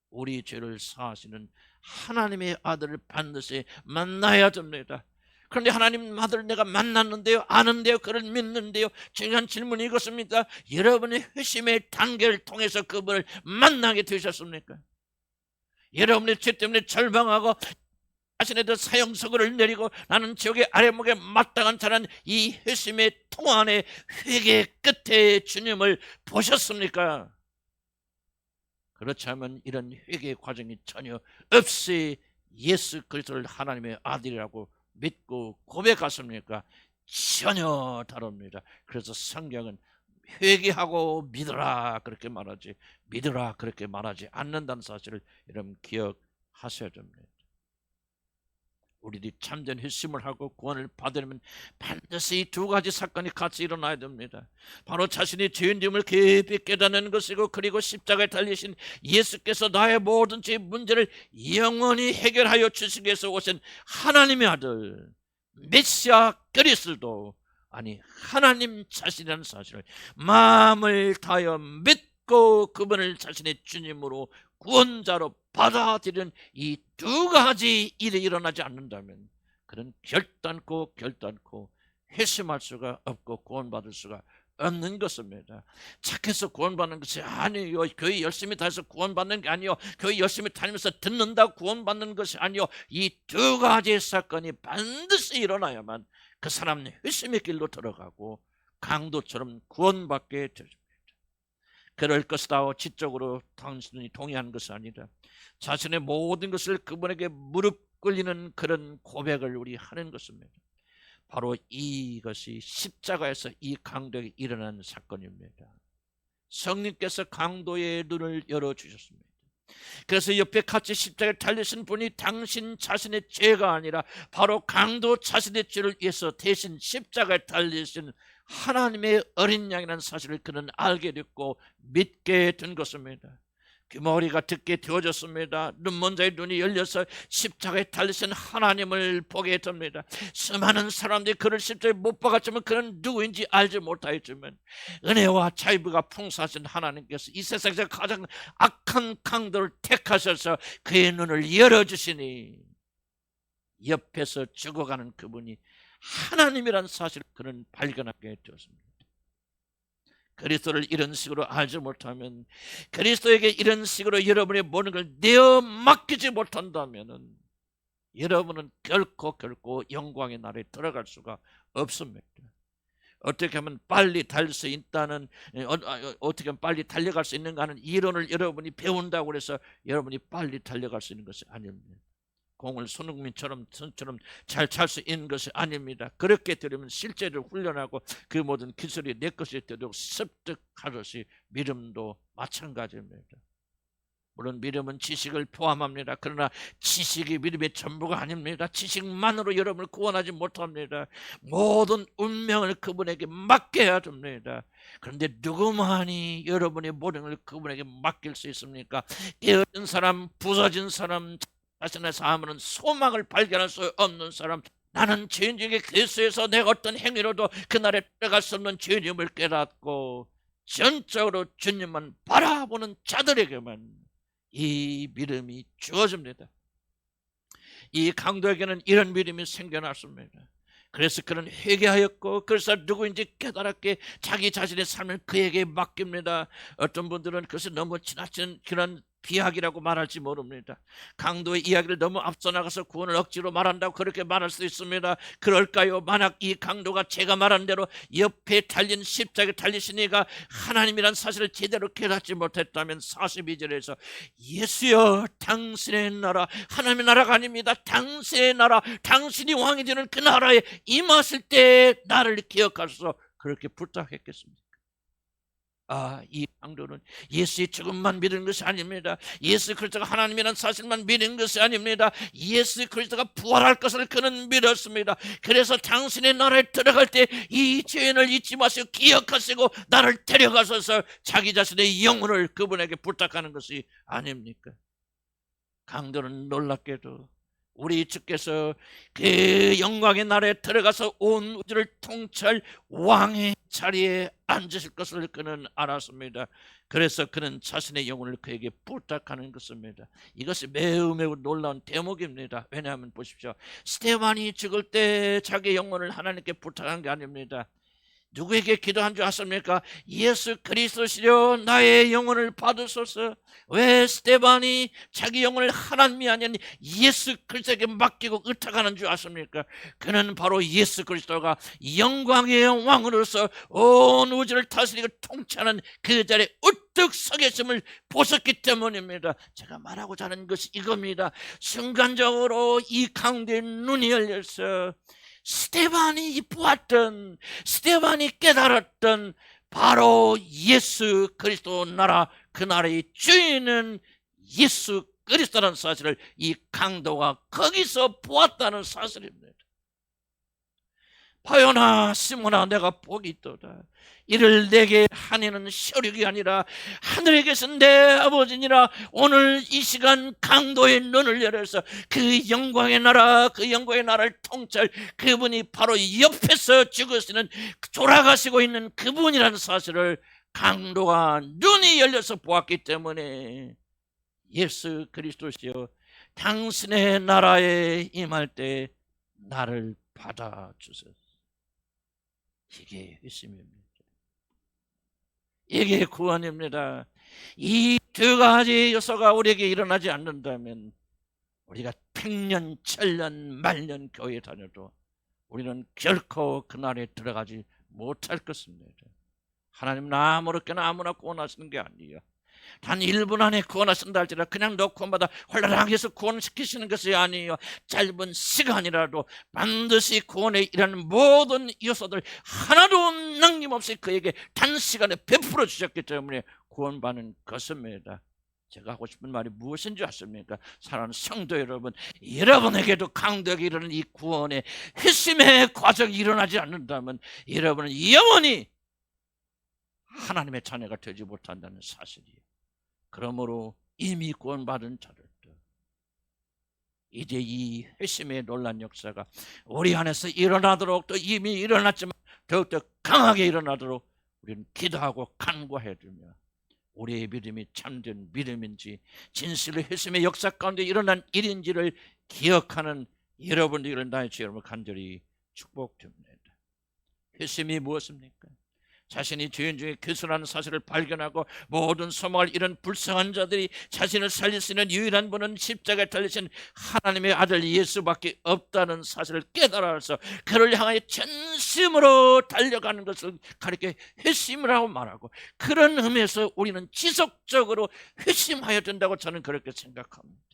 우리 죄를 사하시는 하나님의 아들을 반드시 만나야 됩니다. 그런데 하나님 아들을 내가 만났는데요, 아는데요, 그를 믿는데요. 중요한 질문이 이것입니다. 여러분의 회심의 단계를 통해서 그분을 만나게 되셨습니까? 여러분의 죄 때문에 절망하고 자신에 대해 사형선고를 내리고 나는 지옥의 아랫목에 마땅한 자라는 이 회심의 통안의 회개 끝에 주님을 보셨습니까? 그렇지 않으면 이런 회개 과정이 전혀 없이 예수 그리스도를 하나님의 아들이라고 믿고 고백하십니까? 전혀 다릅니다. 그래서 성경은 회개하고 믿으라 그렇게 말하지, 믿으라 그렇게 말하지 않는다는 사실을 여러분 기억하셔야 됩니다. 우리들이 참된 회심을 하고 구원을 받으려면 반드시 이 두 가지 사건이 같이 일어나야 됩니다. 바로 자신이 죄인됨을 깊이 깨닫는 것이고, 그리고 십자가에 달리신 예수께서 나의 모든 죄 문제를 영원히 해결하여 주시기 위해서 오신 하나님의 아들 메시아 그리스도, 아니 하나님 자신이라는 사실을 마음을 다하여 믿고 그분을 자신의 주님으로 구원자로 받아들이는 이 두 가지 일이 일어나지 않는다면 그는 결단코 회심할 수가 없고 구원받을 수가 없는 것입니다. 착해서 구원받는 것이 아니요, 교회 열심히 다해서 구원받는 게 아니요, 교회 열심히 다니면서 듣는다고 구원받는 것이 아니요, 이 두 가지의 사건이 반드시 일어나야만 그 사람은 회심의 길로 들어가고 강도처럼 구원받게 되죠. 그럴 것이다 지적으로 당신이 동의하는 것이 아니라 자신의 모든 것을 그분에게 무릎 꿇리는 그런 고백을 우리 하는 것입니다. 바로 이것이 십자가에서 이 강도에게 일어난 사건입니다. 성령께서 강도의 눈을 열어주셨습니다. 그래서 옆에 같이 십자가에 달리신 분이 당신 자신의 죄가 아니라 바로 강도 자신의 죄를 위해서 대신 십자가에 달리신 하나님의 어린 양이라는 사실을 그는 알게 됐고 믿게 된 것입니다. 귀머리가 듣게 되어졌습니다. 눈먼 자의 눈이 열려서 십자가에 달리신 하나님을 보게 됩니다. 수많은 사람들이 그를 십자가에 못 박았지만 그는 누구인지 알지 못하였지만 은혜와 자유가 풍성하신 하나님께서 이 세상에서 가장 악한 강도를 택하셔서 그의 눈을 열어주시니 옆에서 죽어가는 그분이 하나님이라는 사실을 그는 발견하게 되었습니다. 그리스도를 이런 식으로 알지 못하면, 그리스도에게 이런 식으로 여러분의 모든 걸 내어 맡기지 못한다면 여러분은 결코 영광의 날에 들어갈 수가 없습니다. 어떻게 하면 빨리 달 수 있다는, 어떻게 하면 빨리 달려갈 수 있는가 하는 이론을 여러분이 배운다고 해서 여러분이 빨리 달려갈 수 있는 것이 아닙니다. 공을 손흥민처럼 잘 찰 수 있는 것이 아닙니다. 그렇게 되려면 실제로 훈련하고 그 모든 기술이 내 것이 되도록 습득하듯이 믿음도 마찬가지입니다. 물론 믿음은 지식을 포함합니다. 그러나 지식이 믿음의 전부가 아닙니다. 지식만으로 여러분을 구원하지 못합니다. 모든 운명을 그분에게 맡겨야 됩니다. 그런데 누구만이 여러분의 모든 걸 그분에게 맡길 수 있습니까? 깨어진 사람, 부서진 사람, 자신의 삶은 소망을 발견할 수 없는 사람, 나는 죄인 중에 괴수해서 내가 어떤 행위로도 그날에 들어갈 수 없는 죄인임을 깨닫고 전적으로 주님만 바라보는 자들에게만 이 믿음이 주어집니다. 이 강도에게는 이런 믿음이 생겨났습니다. 그래서 그는 회개하였고, 그래서 누구인지 깨달았기에 자기 자신의 삶을 그에게 맡깁니다. 어떤 분들은 그것이 너무 지나친 그런 비약이라고 말할지 모릅니다. 강도의 이야기를 너무 앞서 나가서 구원을 억지로 말한다고 그렇게 말할 수 있습니다. 그럴까요? 만약 이 강도가 제가 말한 대로 옆에 달린 십자가에 달리신 이가 하나님이란 사실을 제대로 깨닫지 못했다면 42절에서 예수여 당신의 나라, 하나님의 나라가 아닙니다. 당신의 나라, 당신이 왕이 되는 그 나라에 임하실 때 나를 기억하소서, 그렇게 부탁했겠습니다. 이 강도는 예수의 죽음만 믿은 것이 아닙니다. 예수 그리스도가 하나님이라는 사실만 믿은 것이 아닙니다. 예수 그리스도가 부활할 것을 그는 믿었습니다. 그래서 당신의 나라에 들어갈 때 이 죄인을 잊지 마시고 기억하시고 나를 데려가셔서 자기 자신의 영혼을 그분에게 부탁하는 것이 아닙니까? 강도는 놀랍게도 우리 주께서 그 영광의 나라에 들어가서 온 우주를 통치할 왕의 자리에 앉으실 것을 그는 알았습니다. 그래서 그는 자신의 영혼을 그에게 부탁하는 것입니다. 이것이 매우 놀라운 대목입니다. 왜냐하면 보십시오, 스데반이 죽을 때 자기 영혼을 하나님께 부탁한 게 아닙니다. 누구에게 기도한 줄 아십니까? 예수 그리스도시여 나의 영혼을 받으소서. 왜 스데반이 자기 영혼을 하나님이 아닌 예수 그리스도에게 맡기고 의탁하는 줄 아십니까? 그는 바로 예수 그리스도가 영광의 왕으로서 온 우주를 다스리고 통치하는 그 자리에 번뜩 서 계심을 보셨기 때문입니다. 제가 말하고자 하는 것이 이겁니다. 순간적으로 이 강도의 눈이 열려서 스데반이 보았던, 스데반이 깨달았던 바로 예수 그리스도 나라, 그 나라의 주인은 예수 그리스도라는 사실을 이 강도가 거기서 보았다는 사실입니다. 바요나 시몬아, 내가 복이 있도다. 이를 내게 하니는 혈육이 아니라 하늘에 계신 내 아버지니라. 오늘 이 시간 강도의 눈을 열어서 그 영광의 나라, 그 영광의 나라를 통치할 그분이 바로 옆에서 죽으시는, 돌아가시고 있는 그분이라는 사실을 강도가 눈이 열려서 보았기 때문에 예수 그리스도시여, 당신의 나라에 임할 때 나를 받아주소서. 이게 회심입니다. 이게 구원입니다. 이 두 가지 요소가 우리에게 일어나지 않는다면 우리가 백년, 천년, 만년 교회 다녀도 우리는 결코 그날에 들어가지 못할 것입니다. 하나님은 아무렇게나 아무나 구원하시는 게 아니에요. 단 1분 안에 구원하신다 할지라도 그냥 너 구원받아 홀라락 해서 구원시키시는 것이 아니에요. 짧은 시간이라도 반드시 구원에 이르는 모든 요소들 하나도 남김없이 그에게 단시간에 베풀어 주셨기 때문에 구원받는 것입니다. 제가 하고 싶은 말이 무엇인지 아십니까? 사랑하는 성도 여러분, 여러분에게도 강도에게 이르는 이 구원의 회심의 과정이 일어나지 않는다면 여러분은 영원히 하나님의 자녀가 되지 못한다는 사실이에요. 그러므로 이미 구원받은 자들도 이제 이 회심의 놀란 역사가 우리 안에서 일어나도록, 또 이미 일어났지만 더욱더 강하게 일어나도록 우리는 기도하고 간구해 주며 우리의 믿음이 참된 믿음인지 진실의 회심의 역사 가운데 일어난 일인지를 기억하는 여러분들을 나의 주 여러분 간절히 축복드립니다. 회심이 무엇입니까? 자신이 죄인 중에 괴수라는 사실을 발견하고 모든 소망을 잃은 불쌍한 자들이 자신을 살릴 수 있는 유일한 분은 십자가에 달리신 하나님의 아들 예수밖에 없다는 사실을 깨달아서 그를 향하여 전심으로 달려가는 것을 가리켜 회심이라고 말하고, 그런 의미에서 우리는 지속적으로 회심하여야 된다고 저는 그렇게 생각합니다.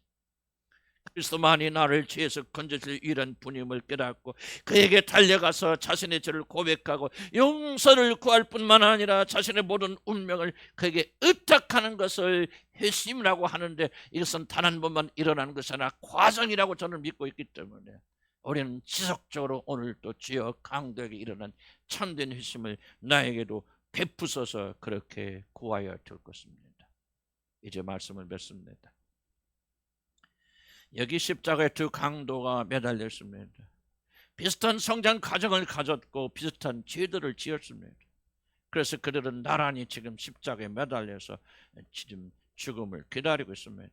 그리스도만이 나를 죄에서 건져줄 유일한 분임을 깨닫고 그에게 달려가서 자신의 죄를 고백하고 용서를 구할 뿐만 아니라 자신의 모든 운명을 그에게 의탁하는 것을 회심이라고 하는데, 이것은 단 한 번만 일어나는 것이 아니라 과정이라고 저는 믿고 있기 때문에 우리는 지속적으로 오늘 또 주여 강도에게 일어난 참된 회심을 나에게도 베푸소서 그렇게 구하여야 될 것입니다. 이제 말씀을 맺습니다. 여기 십자가에 두 강도가 매달려 있습니다. 비슷한 성장 과정을 가졌고 비슷한 죄들을 지었습니다. 그래서 그들은 나란히 지금 십자가에 매달려서 지금 죽음을 기다리고 있습니다.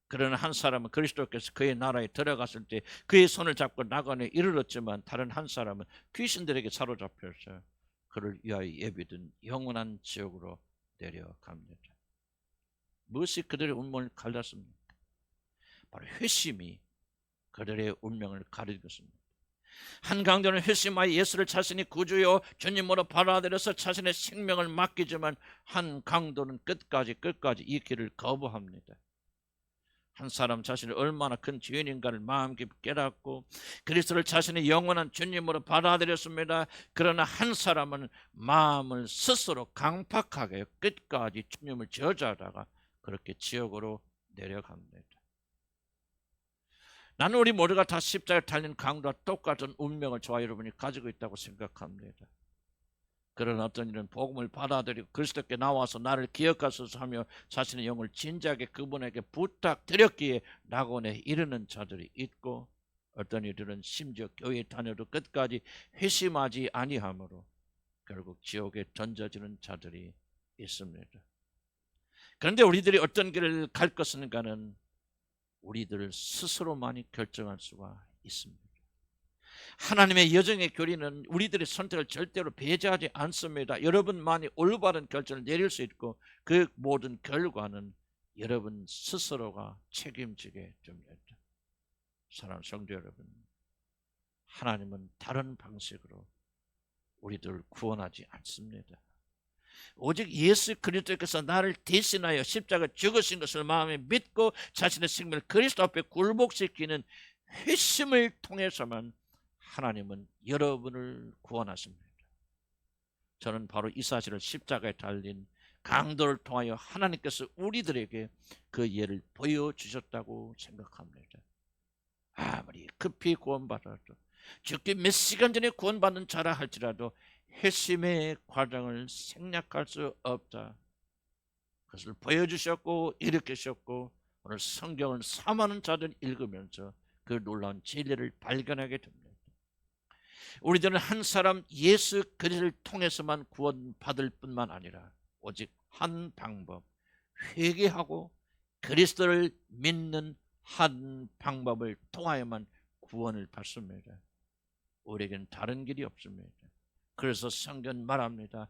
그러나 한 사람은 그리스도께서 그의 나라에 들어갔을 때 그의 손을 잡고 나간에 이르렀지만, 다른 한 사람은 귀신들에게 사로잡혀서 그를 위하여 예비된 영원한 지옥으로 내려갑니다. 무엇이 그들의 운명을 갈랐습니까? 바로 회심이 그들의 운명을 가린 것입니다. 한 강도는 회심하여 예수를 자신이 구주요 주님으로 받아들여서 자신의 생명을 맡기지만, 한 강도는 끝까지 이 길을 거부합니다. 한 사람 자신이 얼마나 큰 죄인인가를 마음 깊이 깨닫고 그리스도를 자신의 영원한 주님으로 받아들였습니다. 그러나 한 사람은 마음을 스스로 강팍하게 끝까지 주님을 저주하다가 그렇게 지옥으로 내려갑니다. 나는 우리 모두가 다 십자가에 달린 강도와 똑같은 운명을 저와 여러분이 가지고 있다고 생각합니다. 그런 어떤 이런 복음을 받아들이고 그리스도께 나와서 나를 기억하소서 하며 자신의 영을 진지하게 그분에게 부탁드렸기에 낙원에 이르는 자들이 있고, 어떤 이들은 심지어 교회 다녀도 끝까지 회심하지 아니하므로 결국 지옥에 던져지는 자들이 있습니다. 그런데 우리들이 어떤 길을 갈 것인가는 우리들 스스로만이 결정할 수가 있습니다. 하나님의 여정의 교리는 우리들의 선택을 절대로 배제하지 않습니다. 여러분만이 올바른 결정을 내릴 수 있고 그 모든 결과는 여러분 스스로가 책임지게 됩니다. 사랑하는 성도 여러분, 하나님은 다른 방식으로 우리들을 구원하지 않습니다. 오직 예수 그리스도께서 나를 대신하여 십자가 죽으신 것을 마음에 믿고 자신의 생명을 그리스도 앞에 굴복시키는 회심을 통해서만 하나님은 여러분을 구원하십니다. 저는 바로 이 사실을 십자가에 달린 강도를 통하여 하나님께서 우리들에게 그 예를 보여주셨다고 생각합니다. 아무리 급히 구원받아도, 죽기 몇 시간 전에 구원받는 자라 할지라도 회심의 과정을 생략할 수 없다. 그것을 보여주셨고 일으키셨고, 오늘 성경을 사모하는 자들 읽으면서 그 놀라운 진리를 발견하게 됩니다. 우리들은 한 사람 예수 그리스도를 통해서만 구원받을 뿐만 아니라 오직 한 방법, 회개하고 그리스도를 믿는 한 방법을 통하여만 구원을 받습니다. 우리에겐 다른 길이 없습니다. 그래서 성경 말합니다.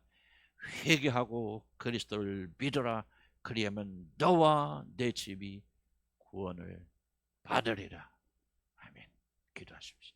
회개하고 그리스도를 믿어라. 그리하면 너와 내 집이 구원을 받으리라. 아멘. 기도하십시오.